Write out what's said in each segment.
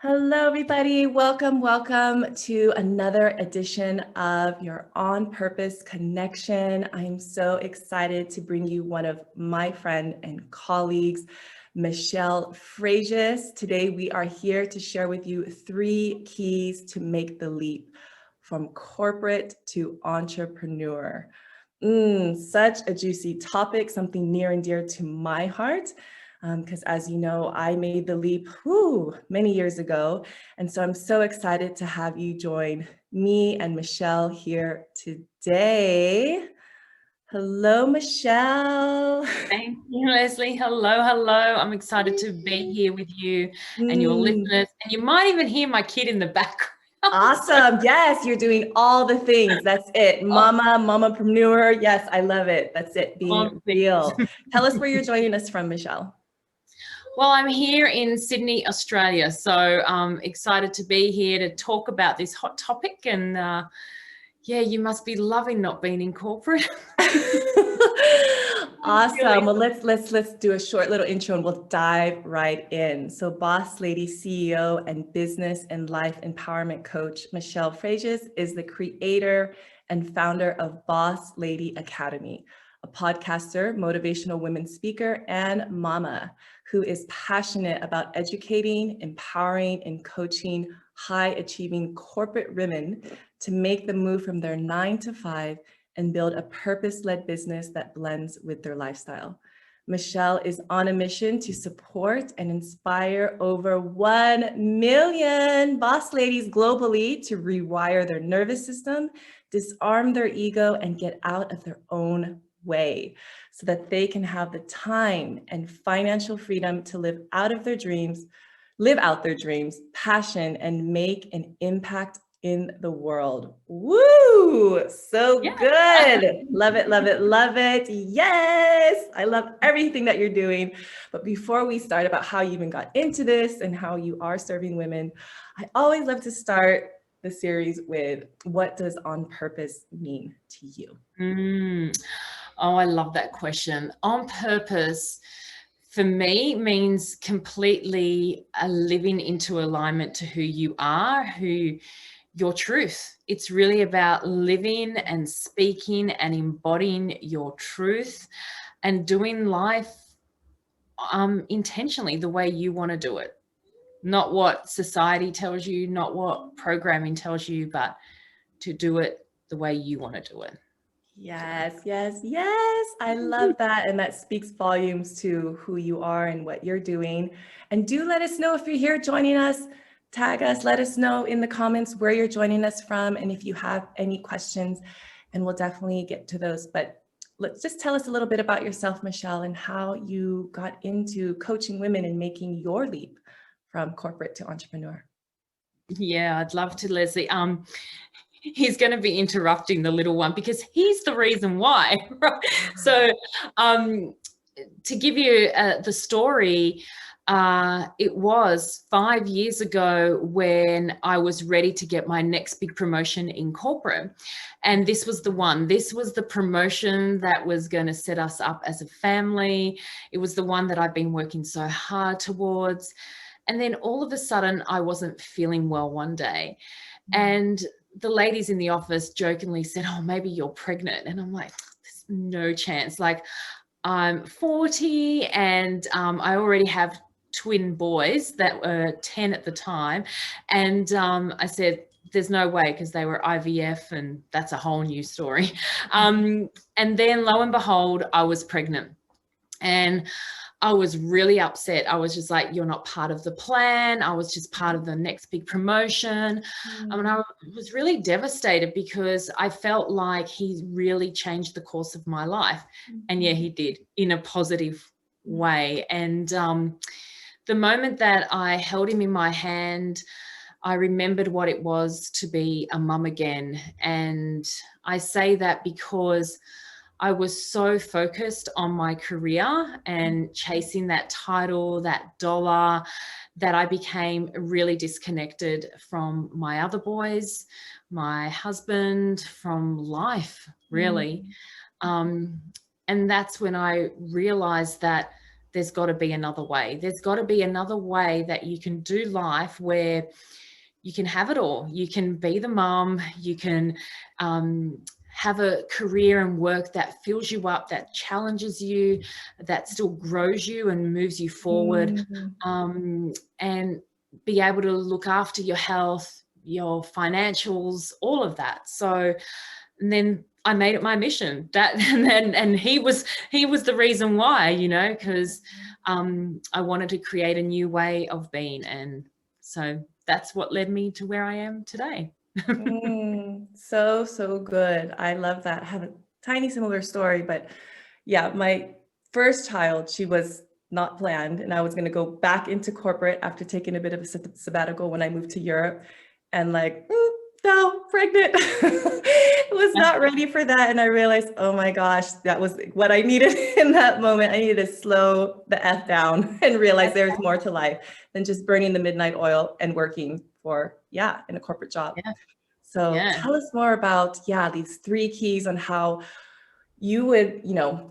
Hello, everybody. Welcome to another edition of your On Purpose Connection. I'm so excited to bring you one of my friend and colleagues, Michelle Fragias. Today, we are here to share with you 3 keys to make the leap from corporate to entrepreneur. Such a juicy topic, something near and dear to my heart. Because as you know, I made the leap many years ago. And so I'm so excited to have you join me and Michelle here today. Hello, Michelle. Thank you, Leslie. Hello. I'm excited to be here with you and your Mm, listeners. And you might even hear my kid in the background. So, awesome. Yes, you're doing all the things. That's it. oh, Mamapreneur. Yes, I love it. That's it, all being the real. things. Tell us where you're joining us from, Michelle. Well, I'm here in Sydney, Australia. So I'm excited to be here to talk about this hot topic. And yeah, you must be loving not being in corporate. Awesome. Really. Well, let's do a short little intro and we'll dive right in. So, boss lady, CEO, and business and life empowerment coach Michelle Fragias is the creator and founder of Boss Lady Academy, a podcaster, motivational women speaker, and mama who is passionate about educating, empowering, and coaching high achieving corporate women to make the move from their 9 to 5 and build a purpose-led business that blends with their lifestyle. Michelle is on a mission to support and inspire over 1 million boss ladies globally to rewire their nervous system, disarm their ego, and get out of their own way so that they can have the time and financial freedom to live out their dreams, passion, and make an impact in the world. Woo! So Yeah. good. Love it, love it, love it. Yes, I love everything that you're doing. But before we start about how you even got into this and how you are serving women, I always love to start the series with what does on purpose mean to you? Mm. Oh, I love that question. On purpose, for me, means completely living into alignment to who you are, your truth. It's really about living and speaking and embodying your truth and doing life intentionally the way you want to do it. Not what society tells you, not what programming tells you, but to do it the way you want to do it. Yes, yes, yes. I love that. And that speaks volumes to who you are and what you're doing. And do let us know if you're here joining us. Tag us, let us know in the comments where you're joining us from and if you have any questions, and we'll definitely get to those. But let's just tell us a little bit about yourself, Michelle, and how you got into coaching women and making your leap from corporate to entrepreneur. Yeah, I'd love to, Leslie. He's going to be interrupting the little one because he's the reason why. Right? So, to give you the story, it was 5 years ago when I was ready to get my next big promotion in corporate. And this was the one. This was the promotion that was going to set us up as a family. It was the one that I've been working so hard towards. And then all of a sudden, I wasn't feeling well one day. And the ladies in the office jokingly said, "Oh, maybe you're pregnant." And I'm like, there's no chance. Like, I'm 40 and I already have twin boys that were 10 at the time. And I said, there's no way, because they were IVF and that's a whole new story. And then lo and behold, I was pregnant. And I was really upset. I was just like, you're not part of the plan. I was just part of the next big promotion. And I was really devastated because I felt like he really changed the course of my life. And yeah, he did, in a positive way. And the moment that I held him in my hand, I remembered what it was to be a mum again. And I say that because I was so focused on my career and chasing that title, that dollar, that I became really disconnected from my other boys, my husband, from life, really. And that's when I realized that there's got to be another way. There's got to be another way that you can do life where you can have it all. You can be the mom, you can have a career and work that fills you up, that challenges you, that still grows you and moves you forward, and be able to look after your health, your financials, all of that. So, and then I made it my mission. That and he was the reason why, you know, because I wanted to create a new way of being, and so that's what led me to where I am today. So good. I love that. I have a tiny similar story, but yeah, my first child, she was not planned, and I was going to go back into corporate after taking a bit of a sabbatical when I moved to Europe, and like, no, pregnant. Was not ready for that. And I realized, oh my gosh, that was what I needed in that moment. I needed to slow the F down and realize there's more to life than just burning the midnight oil and working for, in a corporate job. Yeah. So tell us more about, these 3 keys on how you would,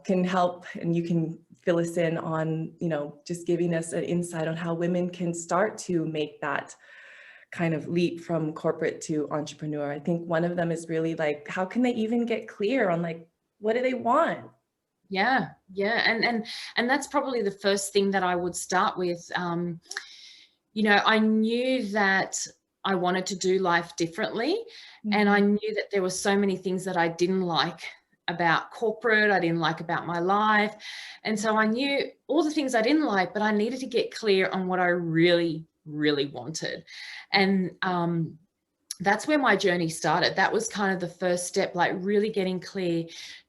can help, and you can fill us in on, just giving us an insight on how women can start to make that kind of leap from corporate to entrepreneur. I think one of them is really like, how can they even get clear on like, what do they want? Yeah. And that's probably the first thing that I would start with. I knew that I wanted to do life differently. And I knew that there were so many things that I didn't like about corporate, I didn't like about my life. And so I knew all the things I didn't like, but I needed to get clear on what I really wanted. And that's where my journey started. That was kind of the first step, like really getting clear.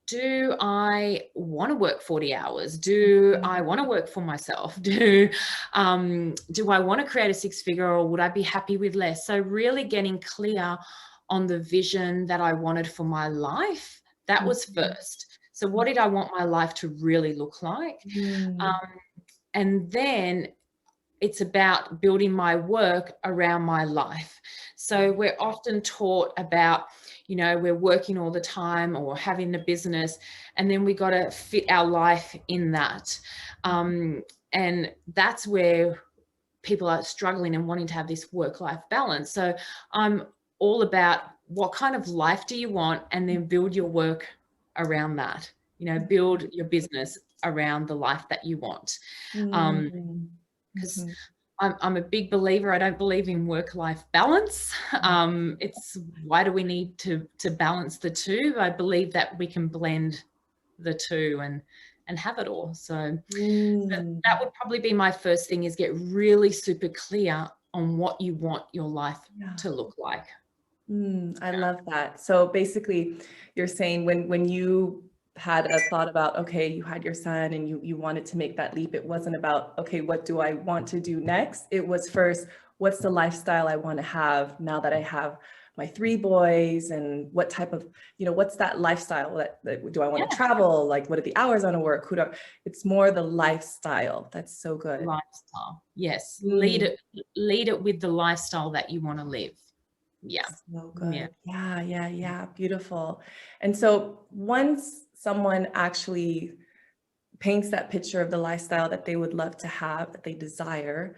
Do I want to work 40 hours? Do I want to work for myself? Do I want to create a 6-figure, or would I be happy with less? So really getting clear on the vision that I wanted for my life. That was first. So what did I want my life to really look like? And then it's about building my work around my life. So we're often taught about, we're working all the time or having a business, and then we got to fit our life in that. And that's where people are struggling and wanting to have this work-life balance. So I'm all about, what kind of life do you want? And then build your work around that, build your business around the life that you want. Because I'm a big believer. I don't believe in work-life balance. It's, why do we need to balance the two? I believe that we can blend the two and have it all. So that would probably be my first thing, is get really super clear on what you want your life to look like. I love that. So basically you're saying when you had a thought about, okay, you had your son and you wanted to make that leap, it wasn't about, okay, what do I want to do next? It was first, what's the lifestyle I want to have now that I have my 3 boys, and what type of, what's that lifestyle that do I want to travel? Like, what are the hours I want to work? It's more the lifestyle. That's so good. Lifestyle. Yes. Lead it with the lifestyle that you want to live. Yeah. So good. Yeah. Beautiful. And so once someone actually paints that picture of the lifestyle that they would love to have, that they desire,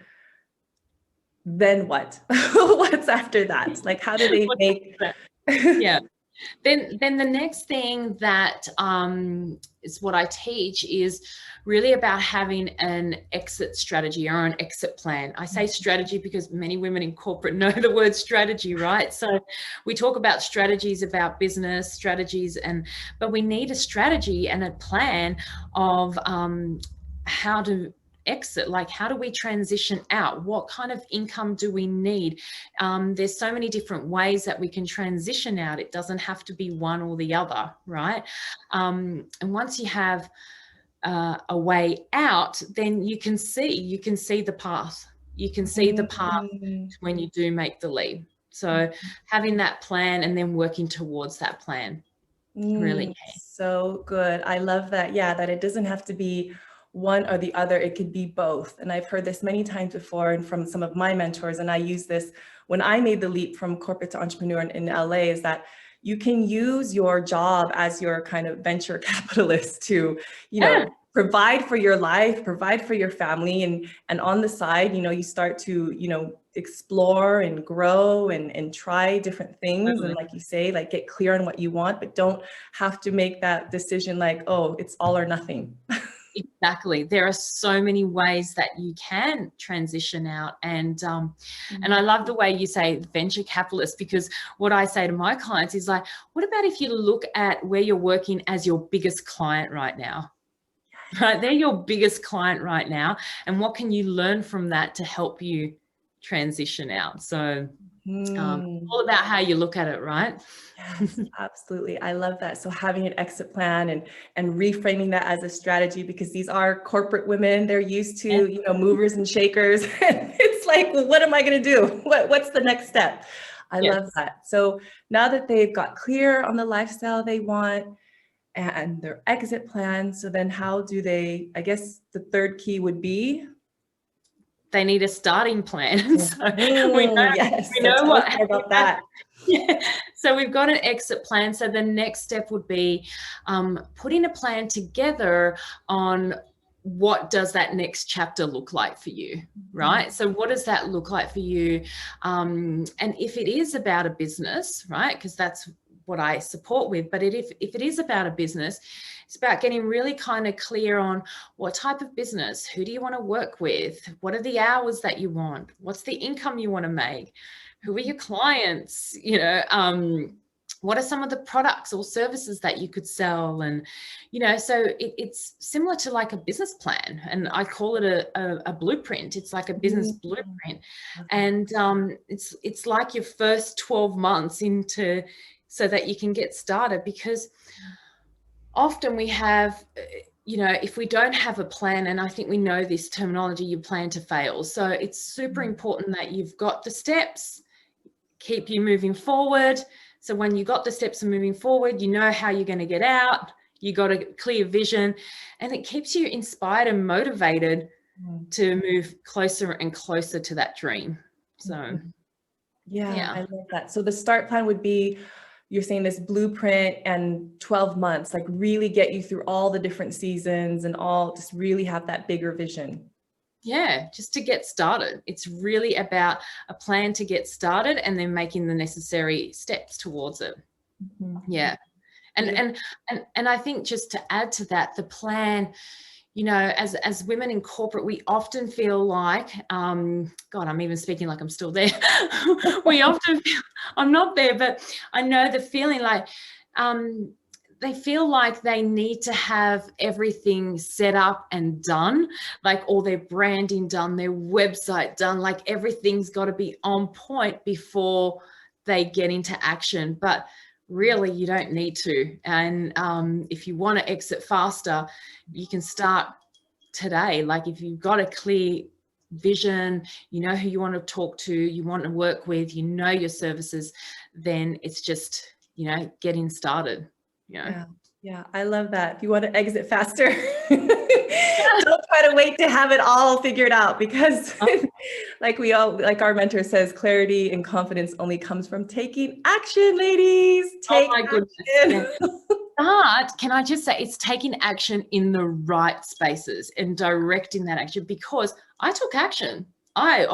then what? What's after that? Like, how do they make? Then the next thing that is what I teach is really about having an exit strategy or an exit plan. I say strategy because many women in corporate know the word strategy, right? So we talk about strategies about business strategies, but we need a strategy and a plan of how to exit. Like, how do we transition out? What kind of income do we need? There's so many different ways that we can transition out. It doesn't have to be one or the other, right? And once you have a way out, then you can see the path. You can see the path when you do make the leap. So having that plan and then working towards that plan, really key. So good. I love that. Yeah, that it doesn't have to be one or the other, it could be both. And I've heard this many times before, and from some of my mentors, and I use this when I made the leap from corporate to entrepreneur in LA, is that you can use your job as your kind of venture capitalist to, provide for your life, provide for your family, and on the side, you start to, explore and grow and try different things. And Totally. like you say, like get clear on what you want, but don't have to make that decision like, oh, it's all or nothing. Exactly. There are so many ways that you can transition out. And I love the way you say venture capitalist, because what I say to my clients is like, what about if you look at where you're working as your biggest client right now? Right? They're your biggest client right now. And what can you learn from that to help you transition out? So all about how you look at it, right? Yes, absolutely. I love that. So having an exit plan and reframing that as a strategy, because these are corporate women, they're used to, movers and shakers. And it's like, well, what am I going to do? What's the next step? I love that. So now that they've got clear on the lifestyle they want and their exit plan, so then how do they, I guess the third key would be? They need a starting plan. So we yes. know So what tell us more about that. Yeah. So we've got an exit plan. So the next step would be putting a plan together on what does that next chapter look like for you, right? So what does that look like for you? And if it is about a business, right, because that's what I support with, but if it is about a business, it's about getting really kind of clear on what type of business, who do you want to work with, what are the hours that you want, what's the income you want to make, who are your clients, what are some of the products or services that you could sell? And, so it's similar to like a business plan, and I call it a blueprint. It's like a business blueprint. And it's like your first 12 months into, so that you can get started, because often we have, if we don't have a plan, and I think we know this terminology, you plan to fail. So it's super important that you've got the steps, keep you moving forward. So when you got the steps and moving forward, you know how you're going to get out, you got a clear vision, and it keeps you inspired and motivated to move closer and closer to that dream. So yeah, I love that. So the start plan would be, you're saying this blueprint and 12 months, like really get you through all the different seasons and all, just really have that bigger vision. Yeah, just to get started. It's really about a plan to get started and then making the necessary steps towards it. Yeah. And I think just to add to that, the plan, as women in corporate, we often feel like, God, I'm even speaking like I'm still there. We often feel, I'm not there, but I know the feeling like, they feel like they need to have everything set up and done, like all their branding done, their website done, like everything's got to be on point before they get into action. But really, you don't need to. And if you want to exit faster, you can start today. Like if you've got a clear vision, you know who you want to talk to, you want to work with, your services, then it's just, getting started. Yeah, I love that. If you want to exit faster, don't try to wait to have it all figured out, because like our mentor says, clarity and confidence only comes from taking action, ladies. Take my goodness. action. But can I just say, it's taking action in the right spaces and directing that action, because I took action. I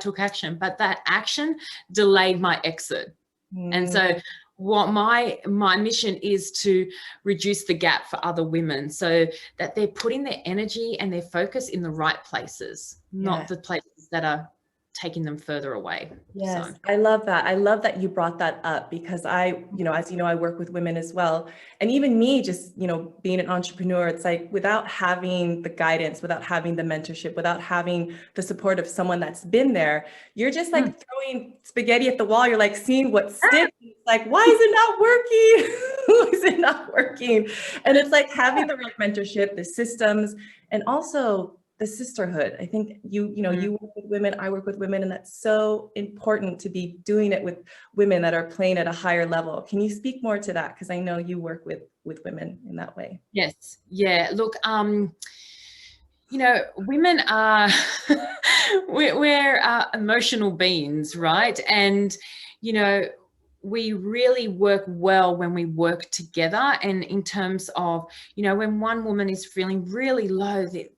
took action, but that action delayed my exit. And so what my mission is to reduce the gap for other women, so that they're putting their energy and their focus in the right places, not the places that are taking them further away. Yes, So. I love that. I love that you brought that up, because I, as you know, I work with women as well. And even me, just, being an entrepreneur, it's like, without having the guidance, without having the mentorship, without having the support of someone that's been there, you're just like throwing spaghetti at the wall. You're like seeing what sticks. It's like, why is it not working? Why is it not working? And it's like having the right mentorship, the systems, and also the sisterhood. I think you work with women, I work with women, and that's so important to be doing it with women that are playing at a higher level. Can you speak more to that? Because I know you work with women in that way. Yes. Yeah. Look, women are, we're emotional beings, right? And, we really work well when we work together. And in terms of, you know, when one woman is feeling really low, the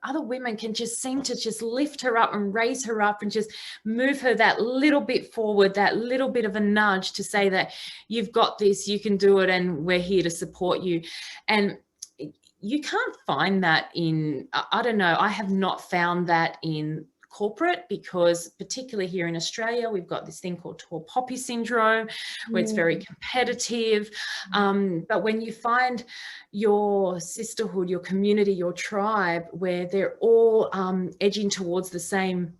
other women can just seem to just lift her up and raise her up and just move her that little bit forward, that little bit of a nudge to say that you've got this, you can do it, and we're here to support you. And you can't find that in, I don't know, I have not found that in corporate, because particularly here in Australia, we've got this thing called tall poppy syndrome, where it's very competitive. But when you find your sisterhood, your community, your tribe, where they're all edging towards the same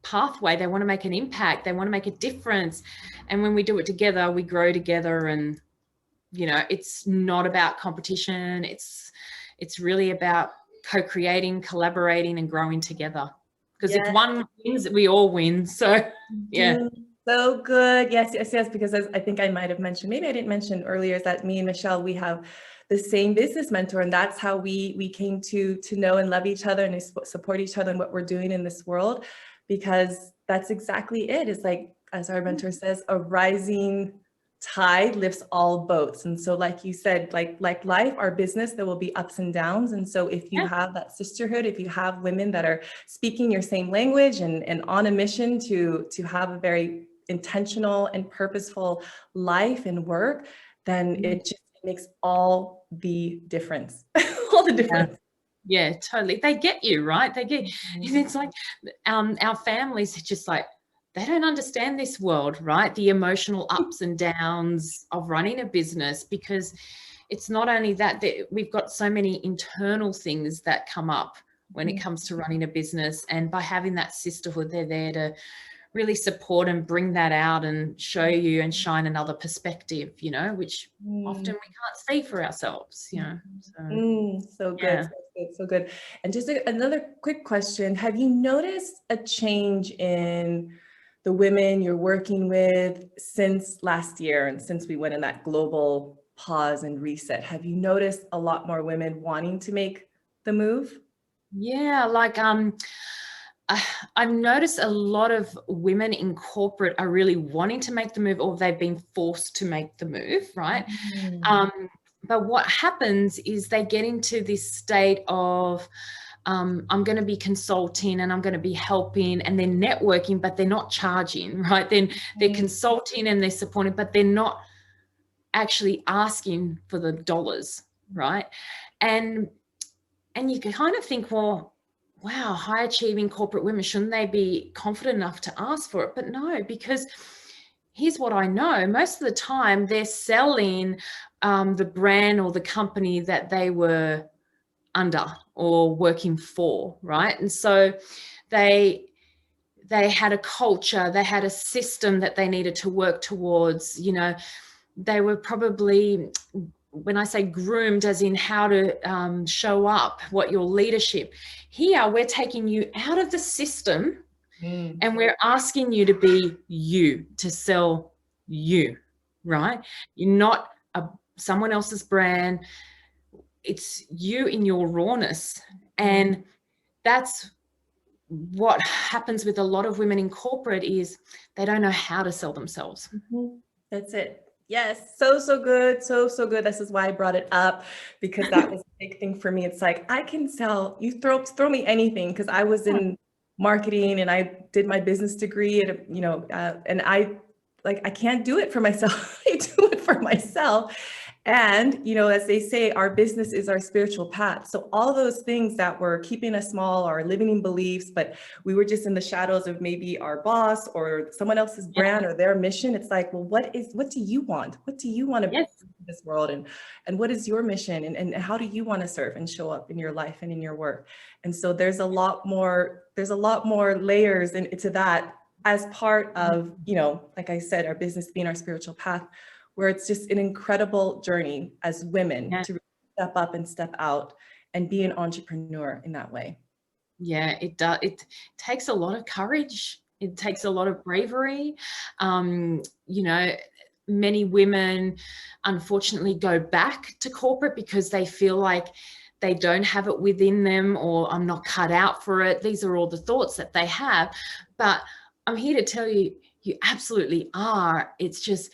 pathway, they want to make an impact, they want to make a difference. And when we do it together, we grow together. And, you know, it's not about competition. It's really about co-creating, collaborating, and growing together. Because if one wins, we all win. So, yeah. So good. Yes, yes, yes. Because as I think I might have mentioned, maybe I didn't mention earlier, is that me and Michelle, we have the same business mentor, and that's how we came to know and love each other and support each other in what we're doing in this world. Because that's exactly it. It's like, as our mentor says, a rising tide lifts all boats. And so, like you said, like life, our business, there will be ups and downs. And so if you have that sisterhood, if you have women that are speaking your same language and on a mission to have a very intentional and purposeful life and work, then it just makes all the difference. All the difference. Yeah, totally. They get you, right? They get, it's like our families are just like, they don't understand this world, right? The emotional ups and downs of running a business, because it's not only that we've got so many internal things that come up when it comes to running a business. And by having that sisterhood, they're there to really support and bring that out and show you and shine another perspective, you know, which often we can't see for ourselves, you know. So good, so good. And just another quick question. Have you noticed a change in the women you're working with since last year and since we went in that global pause and reset? Have you noticed a lot more women wanting to make the move? Yeah, like I've noticed a lot of women in corporate are really wanting to make the move, or they've been forced to make the move, right? But what happens is they get into this state of, I'm going to be consulting and I'm going to be helping, and they're networking, but they're not charging, right? Then they're consulting and they're supporting, but they're not actually asking for the dollars, right? And you can kind of think, well, wow, high achieving corporate women, shouldn't they be confident enough to ask for it? But no, because here's what I know. Most of the time they're selling the brand or the company that they were under or working for, right? And so they had a culture, they had a system that they needed to work towards. You know, they were probably, when I say groomed, as in how to show up, what your leadership. Here, we're taking you out of the system and we're asking you to be you, to sell you, right? You're not someone else's brand. It's you in your rawness. And that's what happens with a lot of women in corporate, is they don't know how to sell themselves. That's it. Yes. So good. So good. This is why I brought it up, because that was a big thing for me. It's like, I can sell, you throw me anything. Cause I was in marketing and I did my business degree at, you know, and I can't do it for myself. I do it for myself. And, you know, as they say, our business is our spiritual path. So all those things that were keeping us small, our limiting beliefs, but we were just in the shadows of maybe our boss or someone else's brand or their mission. It's like, well, what do you want? What do you want to bring to this world? And what is your mission? And how do you want to serve and show up in your life and in your work? And so there's a lot more layers into that, as part of, you know, like I said, our business being our spiritual path, where it's just an incredible journey as women to step up and step out and be an entrepreneur in that way. Yeah, it does. It takes a lot of courage. It takes a lot of bravery. You know, many women unfortunately go back to corporate because they feel like they don't have it within them, or I'm not cut out for it. These are all the thoughts that they have. But I'm here to tell you, You absolutely are. It's just,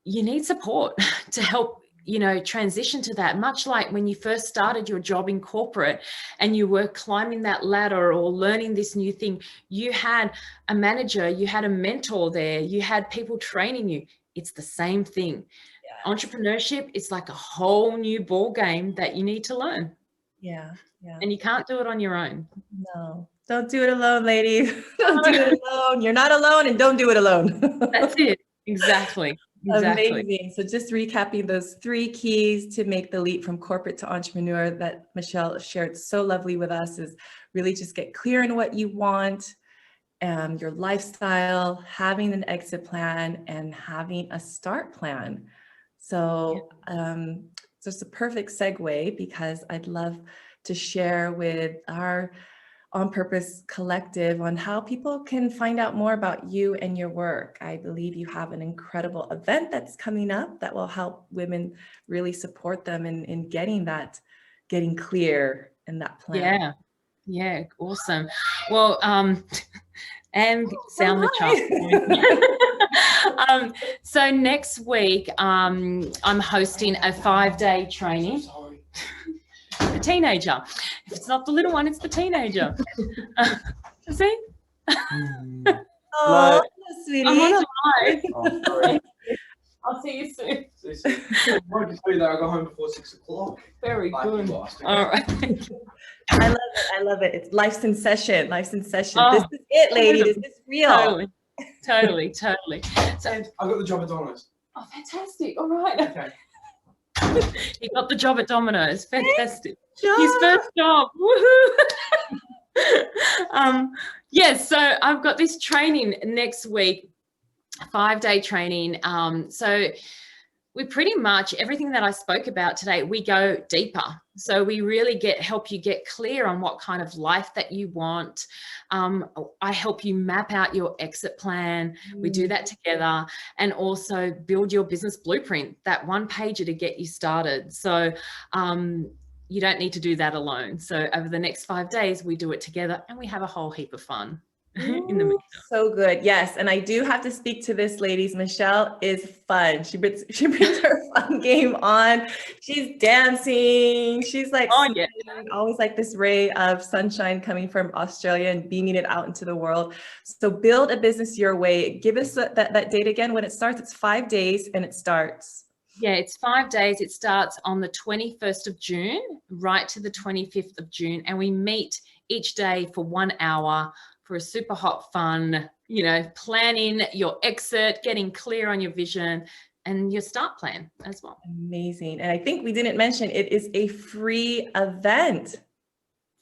you need support to help, you know, transition to that. Much like when you first started your job in corporate and you were climbing that ladder or learning this new thing, you had a manager, you had a mentor there, you had people training you. It's the same thing. Yeah. Entrepreneurship is like a whole new ball game that you need to learn. Yeah. Yeah. And you can't do it on your own. No, don't do it alone, ladies. Don't do it alone. You're not alone, and don't do it alone. That's it. Exactly. Exactly. Amazing. So just recapping those 3 keys to make the leap from corporate to entrepreneur that Michelle shared so lovely with us is really just get clear on what you want, your lifestyle, having an exit plan, and having a start plan. So just a perfect segue, because I'd love to share with our On Purpose Collective on how people can find out more about you and your work. I believe you have an incredible event that's coming up that will help women really support them in getting clear in that plan. Yeah. Yeah. Awesome. Well, and sound the charm. So next week, I'm hosting a 5-day training. The teenager. If it's not the little one, it's the teenager. See? Oh, sweetie. I'm on a live. Oh, sorry. I'll see you soon. I wanted to tell you that I got home before 6 o'clock. Very Like you good. lost, okay? All right. I love it. I love it. It's life's in session. Life's in session. Oh, this is it, lady. This is real. Totally. So, And I got the job at Domino's. oh, fantastic. All right. Okay. He got the job at Domino's. Fantastic. Job. His first job. Woohoo. Yes, so I've got this training next week, 5-day training. So we pretty much, everything that I spoke about today, we go deeper. So we really help you get clear on what kind of life that you want. I help you map out your exit plan. We do that together, and also build your business blueprint, that 1-pager to get you started. So you don't need to do that alone. So over the next 5 days, we do it together, and we have a whole heap of fun. In the Ooh, meantime. so good. Yes. And I do have to speak to this, ladies. Michelle is fun. She brings her fun game on. She's dancing. She's like, Yeah. always like this ray of sunshine coming from Australia and beaming it out into the world. So build a business your way. Give us that date again. When it starts, it's 5 days and it starts. Yeah, it's 5 days. It starts on the 21st of June, right to the 25th of June. And we meet each day for 1 hour for a super hot fun, you know, planning your exit, getting clear on your vision and your start plan as well. Amazing. And I think we didn't mention, it is a free event.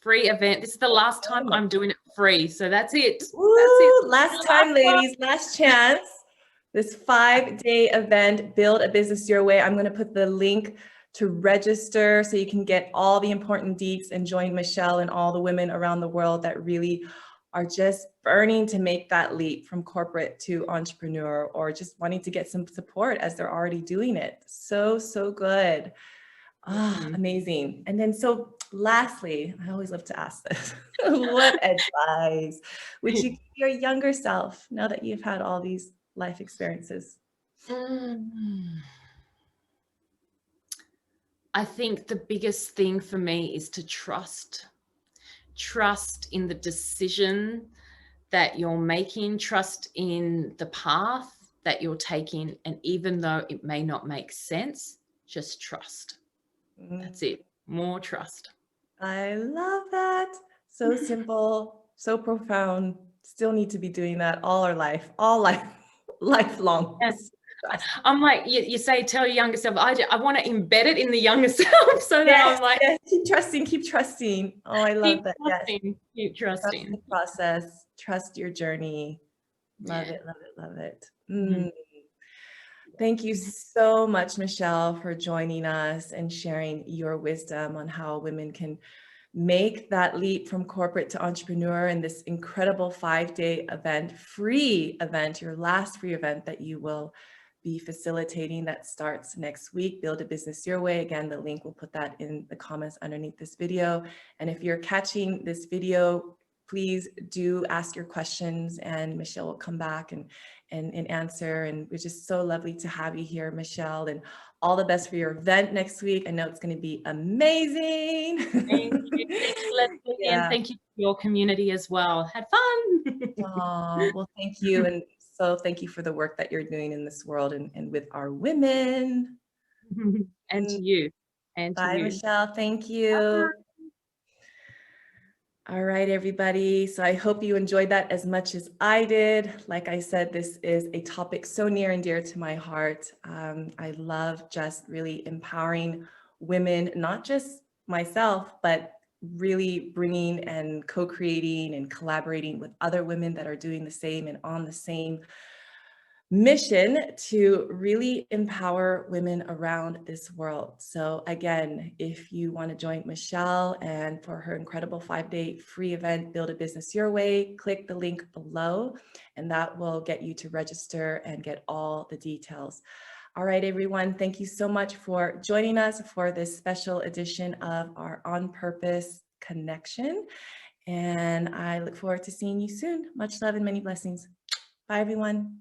Free event. This is the last time I'm doing it free. So that's it. Woo, That's it. last time, ladies, last chance. This 5-day event, Build a Business Your Way. I'm going to put the link to register so you can get all the important deets and join Michelle and all the women around the world that really are just burning to make that leap from corporate to entrepreneur, or just wanting to get some support as they're already doing it. So good. Amazing. And then, so lastly, I always love to ask this, what advice would you give your younger self now that you've had all these life experiences? I think the biggest thing for me is to trust in the decision that you're making, trust in the path that you're taking. And even though it may not make sense, just trust. That's it. More trust. I love that. So simple, so profound. Still need to be doing that all our life, lifelong. Yes. I'm like, you say, tell your younger self, I want to embed it in the younger self. So that I'm like, yes, keep trusting. Oh, I love that. Trusting, yes. Keep trusting. Trust the process, trust your journey. Love it. Thank you so much, Michelle, for joining us and sharing your wisdom on how women can make that leap from corporate to entrepreneur in this incredible 5-day event, free event, your last free event that you will be facilitating, that starts next week. Build a Business Your Way. Again, the link, we'll put that in the comments underneath this video. And if you're catching this video, please do ask your questions, and Michelle will come back and answer. And it's just so lovely to have you here, Michelle, and all the best for your event next week. I know it's going to be amazing. Thank you, Leslie, Yeah. and thank you to your community as well. Had fun. Oh, well, thank you. And so thank you for the work that you're doing in this world and with our women. And to you. And to Bye, you. Michelle. Thank you. All right, everybody. So I hope you enjoyed that as much as I did. Like I said, this is a topic so near and dear to my heart. I love just really empowering women, not just myself, but really bringing and co-creating and collaborating with other women that are doing the same and on the same mission to really empower women around this world. So again, if you want to join Michelle and for her incredible 5-day free event, Build a Business Your Way, click the link below, and that will get you to register and get all the details. All right, everyone, thank you so much for joining us for this special edition of our On Purpose Connection. And I look forward to seeing you soon. Much love and many blessings. Bye, everyone.